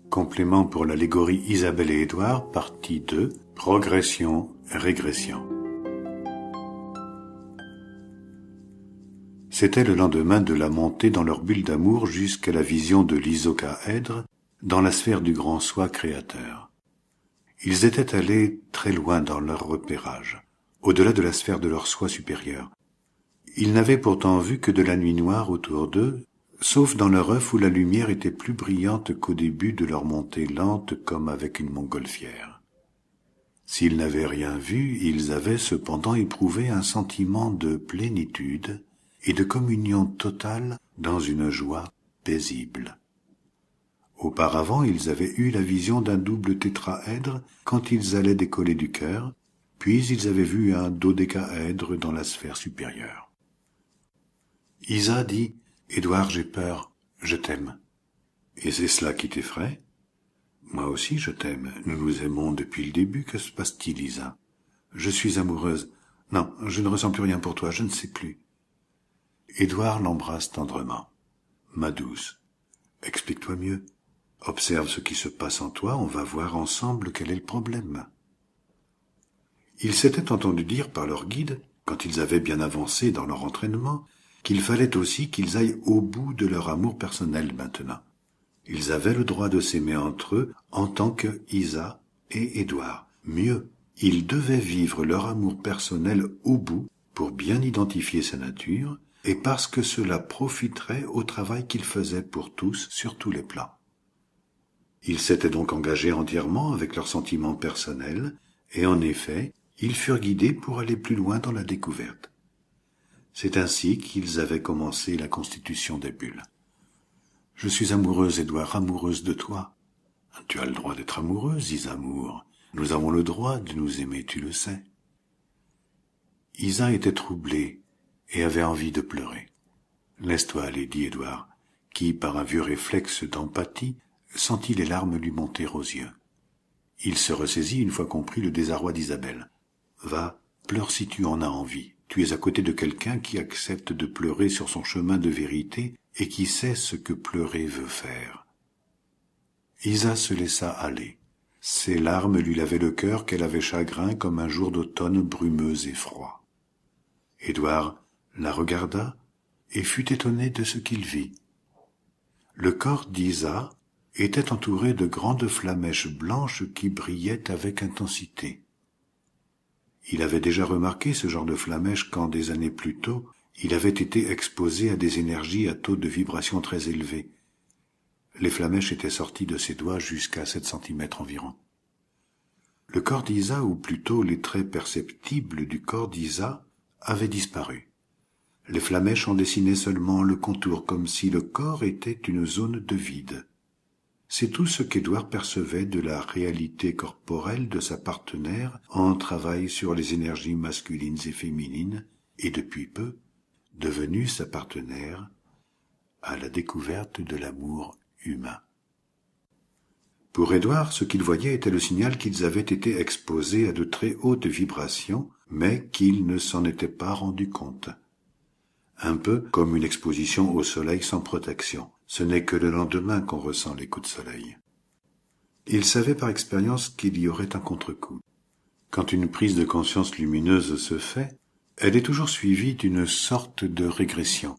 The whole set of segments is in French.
Complément pour l'allégorie Isabelle et Édouard, partie 2, progression, régression. C'était le lendemain de la montée dans leur bulle d'amour jusqu'à la vision de l'isocaèdre dans la sphère du grand soi créateur. Ils étaient allés très loin dans leur repérage, au-delà de la sphère de leur soi supérieur. Ils n'avaient pourtant vu que de la nuit noire autour d'eux, sauf dans leur œuf où la lumière était plus brillante qu'au début de leur montée lente comme avec une montgolfière. S'ils n'avaient rien vu, ils avaient cependant éprouvé un sentiment de plénitude et de communion totale dans une joie paisible. Auparavant, ils avaient eu la vision d'un double tétraèdre quand ils allaient décoller du cœur, puis ils avaient vu un dodécaèdre dans la sphère supérieure. Isa dit « Édouard, j'ai peur, je t'aime. » « Et c'est cela qui t'effraie ?»« Moi aussi je t'aime, nous nous aimons depuis le début, que se passe-t-il, Isa ?»« Je suis amoureuse. Non, je ne ressens plus rien pour toi, je ne sais plus. » Édouard l'embrasse tendrement. « Ma douce, explique-toi mieux. Observe ce qui se passe en toi, on va voir ensemble quel est le problème. » Ils s'étaient entendus dire par leur guide, quand ils avaient bien avancé dans leur entraînement, qu'il fallait aussi qu'ils aillent au bout de leur amour personnel maintenant. Ils avaient le droit de s'aimer entre eux en tant que Isa et Édouard. Mieux, ils devaient vivre leur amour personnel au bout pour bien identifier sa nature et parce que cela profiterait au travail qu'ils faisaient pour tous sur tous les plans. Ils s'étaient donc engagés entièrement avec leurs sentiments personnels et en effet, ils furent guidés pour aller plus loin dans la découverte. C'est ainsi qu'ils avaient commencé la constitution des bulles. « Je suis amoureuse, Édouard, amoureuse de toi. »« Tu as le droit d'être amoureuse, Isamour. Nous avons le droit de nous aimer, tu le sais. » Isa était troublée et avait envie de pleurer. « Laisse-toi aller, dit Édouard, qui, par un vieux réflexe d'empathie, sentit les larmes lui monter aux yeux. Il se ressaisit une fois compris le désarroi d'Isabelle. « Va, pleure si tu en as envie. Tu es à côté de quelqu'un qui accepte de pleurer sur son chemin de vérité et qui sait ce que pleurer veut faire. » Isa se laissa aller. Ses larmes lui lavaient le cœur qu'elle avait chagrin comme un jour d'automne brumeux et froid. Édouard la regarda et fut étonné de ce qu'il vit. Le corps d'Isa était entouré de grandes flamèches blanches qui brillaient avec intensité. Il avait déjà remarqué ce genre de flamèche quand, des années plus tôt, il avait été exposé à des énergies à taux de vibration très élevés. Les flamèches étaient sorties de ses doigts jusqu'à 7 cm environ. Le corps d'Isa, ou plutôt les traits perceptibles du corps d'Isa, avaient disparu. Les flamèches en dessinaient seulement le contour, comme si le corps était une zone de vide. C'est tout ce qu'Édouard percevait de la réalité corporelle de sa partenaire en travail sur les énergies masculines et féminines, et depuis peu, devenue sa partenaire à la découverte de l'amour humain. Pour Édouard, ce qu'il voyait était le signal qu'ils avaient été exposés à de très hautes vibrations, mais qu'ils ne s'en étaient pas rendus compte. Un peu comme une exposition au soleil sans protection. Ce n'est que le lendemain qu'on ressent les coups de soleil. Il savait par expérience qu'il y aurait un contre-coup. Quand une prise de conscience lumineuse se fait, elle est toujours suivie d'une sorte de régression.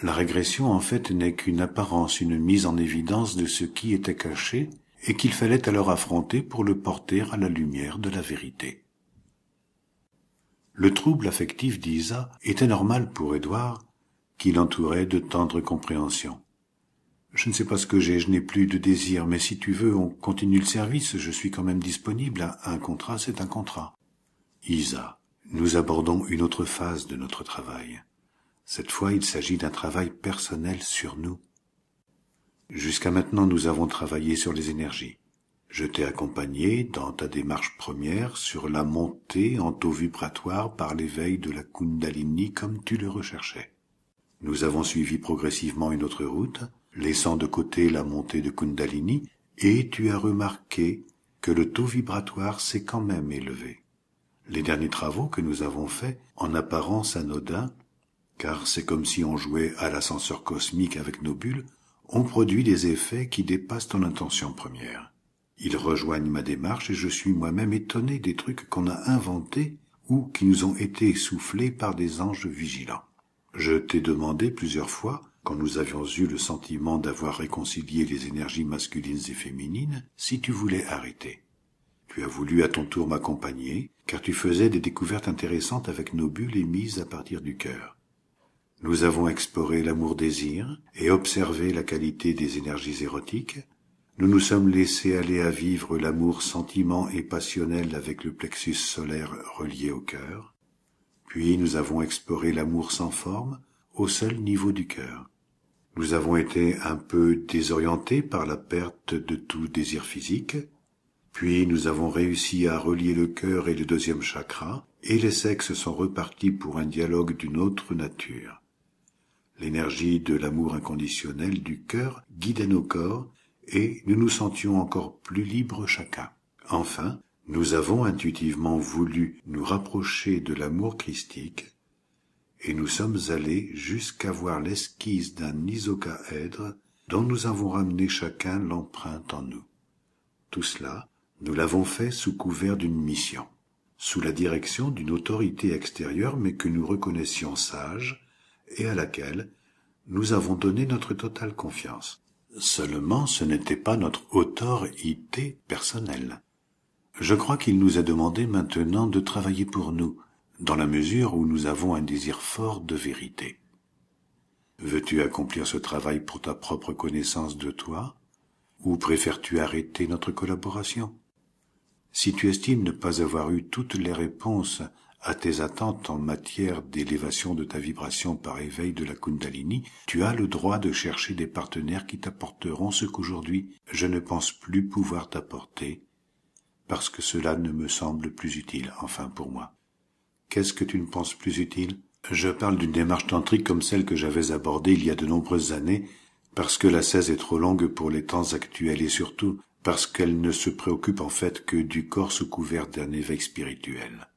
La régression, en fait, n'est qu'une apparence, une mise en évidence de ce qui était caché et qu'il fallait alors affronter pour le porter à la lumière de la vérité. Le trouble affectif d'Isa était normal pour Édouard, qui l'entourait de tendre compréhension. « Je ne sais pas ce que j'ai, je n'ai plus de désir, mais si tu veux, on continue le service, je suis quand même disponible. Un contrat, c'est un contrat. » « Isa, nous abordons une autre phase de notre travail. Cette fois, il s'agit d'un travail personnel sur nous. Jusqu'à maintenant, nous avons travaillé sur les énergies. Je t'ai accompagné dans ta démarche première sur la montée en taux vibratoire par l'éveil de la Kundalini comme tu le recherchais. Nous avons suivi progressivement une autre route, laissant de côté la montée de Kundalini, et tu as remarqué que le taux vibratoire s'est quand même élevé. Les derniers travaux que nous avons faits, en apparence anodins, car c'est comme si on jouait à l'ascenseur cosmique avec nos bulles, ont produit des effets qui dépassent ton intention première. Ils rejoignent ma démarche et je suis moi-même étonné des trucs qu'on a inventés ou qui nous ont été soufflés par des anges vigilants. Je t'ai demandé plusieurs fois, quand nous avions eu le sentiment d'avoir réconcilié les énergies masculines et féminines, si tu voulais arrêter. Tu as voulu à ton tour m'accompagner, car tu faisais des découvertes intéressantes avec nos bulles émises à partir du cœur. Nous avons exploré l'amour-désir et observé la qualité des énergies érotiques. Nous nous sommes laissés aller à vivre l'amour sentiment et passionnel avec le plexus solaire relié au cœur. Puis nous avons exploré l'amour sans forme au seul niveau du cœur. Nous avons été un peu désorientés par la perte de tout désir physique. Puis nous avons réussi à relier le cœur et le deuxième chakra, et les sexes sont repartis pour un dialogue d'une autre nature. L'énergie de l'amour inconditionnel du cœur guidait nos corps, et nous nous sentions encore plus libres chacun. Enfin, nous avons intuitivement voulu nous rapprocher de l'amour christique, et nous sommes allés jusqu'à voir l'esquisse d'un isocaèdre dont nous avons ramené chacun l'empreinte en nous. Tout cela, nous l'avons fait sous couvert d'une mission, sous la direction d'une autorité extérieure mais que nous reconnaissions sage et à laquelle nous avons donné notre totale confiance. Seulement, ce n'était pas notre autorité personnelle. Je crois qu'il nous a demandé maintenant de travailler pour nous, dans la mesure où nous avons un désir fort de vérité. Veux-tu accomplir ce travail pour ta propre connaissance de toi, ou préfères-tu arrêter notre collaboration? Si tu estimes ne pas avoir eu toutes les réponses à tes attentes en matière d'élévation de ta vibration par éveil de la Kundalini, tu as le droit de chercher des partenaires qui t'apporteront ce qu'aujourd'hui je ne pense plus pouvoir t'apporter, parce que cela ne me semble plus utile, enfin pour moi. Qu'est-ce que tu ne penses plus utile? Je parle d'une démarche tantrique comme celle que j'avais abordée il y a de nombreuses années, parce que l'ascèse est trop longue pour les temps actuels et surtout parce qu'elle ne se préoccupe en fait que du corps sous couvert d'un éveil spirituel.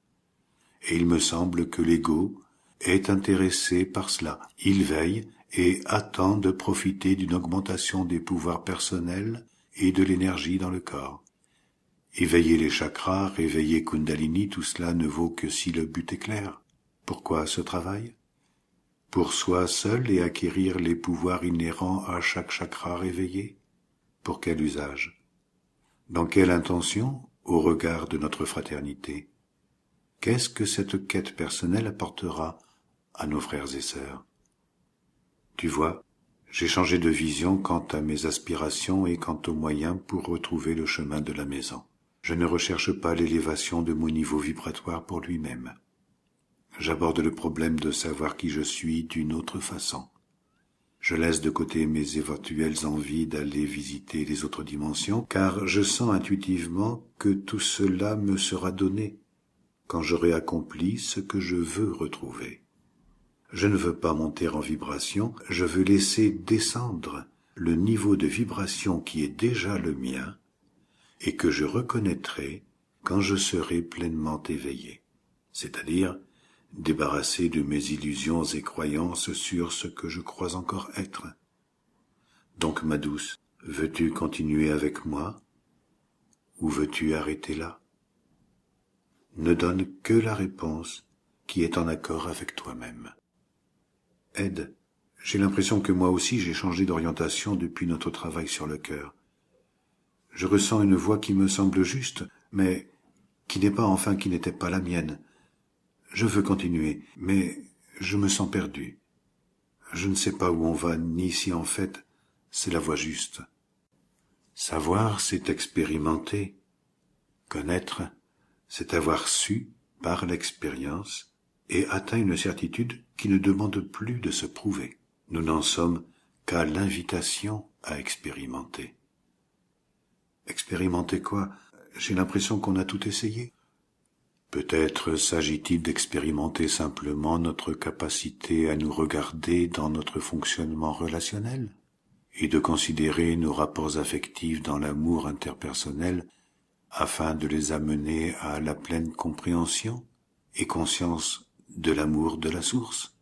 Et il me semble que l'ego est intéressé par cela. Il veille et attend de profiter d'une augmentation des pouvoirs personnels et de l'énergie dans le corps. Éveiller les chakras, réveiller Kundalini, tout cela ne vaut que si le but est clair. Pourquoi ce travail? Pour soi seul et acquérir les pouvoirs inhérents à chaque chakra réveillé? Pour quel usage? Dans quelle intention, au regard de notre fraternité? Qu'est-ce que cette quête personnelle apportera à nos frères et sœurs? Tu vois, j'ai changé de vision quant à mes aspirations et quant aux moyens pour retrouver le chemin de la maison. Je ne recherche pas l'élévation de mon niveau vibratoire pour lui-même. J'aborde le problème de savoir qui je suis d'une autre façon. Je laisse de côté mes éventuelles envies d'aller visiter les autres dimensions, car je sens intuitivement que tout cela me sera donné quand j'aurai accompli ce que je veux retrouver. Je ne veux pas monter en vibration, je veux laisser descendre le niveau de vibration qui est déjà le mien et que je reconnaîtrai quand je serai pleinement éveillé, c'est-à-dire débarrassé de mes illusions et croyances sur ce que je crois encore être. Donc, ma douce, veux-tu continuer avec moi ou veux-tu arrêter là? Ne donne que la réponse qui est en accord avec toi-même. Ed, j'ai l'impression que moi aussi j'ai changé d'orientation depuis notre travail sur le cœur. Je ressens une voix qui me semble juste, mais qui n'était pas la mienne. Je veux continuer, mais je me sens perdu. Je ne sais pas où on va, ni si en fait c'est la voie juste. Savoir, c'est expérimenter. Connaître, c'est avoir su, par l'expérience, et atteint une certitude qui ne demande plus de se prouver. Nous n'en sommes qu'à l'invitation à expérimenter. Expérimenter quoi? J'ai l'impression qu'on a tout essayé. Peut-être s'agit-il d'expérimenter simplement notre capacité à nous regarder dans notre fonctionnement relationnel et de considérer nos rapports affectifs dans l'amour interpersonnel afin de les amener à la pleine compréhension et conscience de l'amour de la source,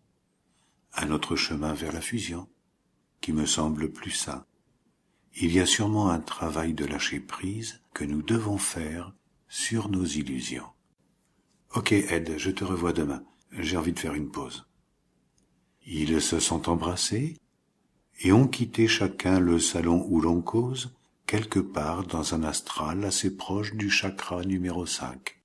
à notre chemin vers la fusion. qui me semble plus sain. Il y a sûrement un travail de lâcher prise que nous devons faire sur nos illusions. Ok, Ed, je te revois demain. J'ai envie de faire une pause. Ils se sont embrassés et ont quitté chacun le salon où l'on cause, quelque part dans un astral assez proche du chakra numéro 5.